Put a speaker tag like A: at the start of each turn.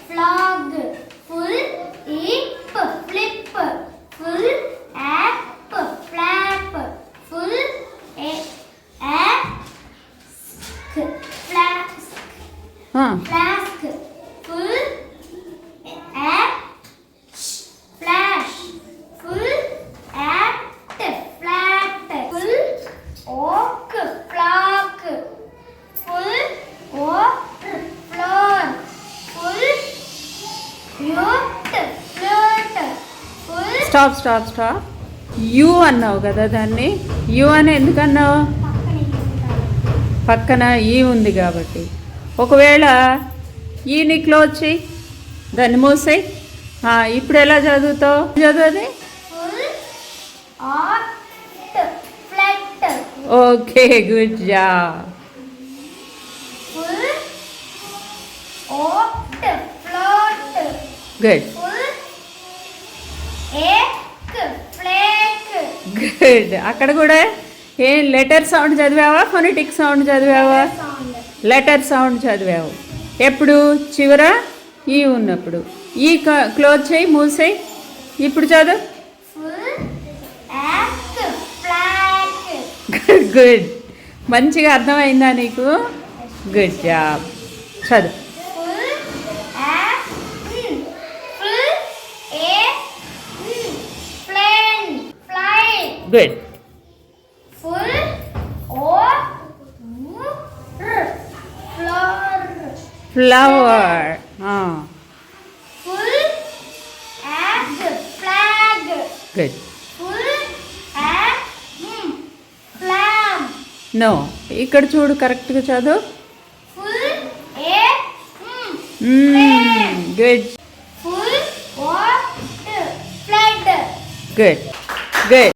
A: Flog. Full ip, flip. Full app, flap. Full app, flask. Flask. Full app, flash. Full apt, flat. Full oak, flock. Full oak, floor. Full yacht, float. Full
B: stop you అన్నావు కదా దాన్ని. You అని ఎందుకన్నావు? పక్కన ఈ ఉంది కాబట్టి. ఒకవేళ ఈని close చేయి, దాన్ని మూసేయి. ఇప్పుడు ఎలా చదువుతావు? చదువుది.
A: full art, flat.
B: Okay, good job.
A: Full oak, float.
B: Good
A: Full egg, flake.
B: Good. అక్కడ కూడా ఏం లెటర్ సౌండ్ చదివావా, ఫొనెటిక్ సౌండ్ చదివావా?
A: Sound.
B: లెటర్ సౌండ్ చదివావు. ఎప్పుడు? చివర ఈ ఉన్నప్పుడు. ఈ క్లోజ్ చేయి, మూసేయి. ఇప్పుడు చదువు.
A: Full ack, flack.
B: గుడ్. మంచిగా అర్థమైందా నీకు? Good job. చదువు.
A: Full ack, full egg, plane, fly.
B: Good.
A: Full floor.
B: Flower.
A: Full egg, flag.
B: Good.
A: Full egg, flag.
B: No, ఇక్కడ చూడు, కరెక్ట్గా చదువు.
A: Full egg, plane.
B: Good.
A: Full water, flood.
B: Good. Good.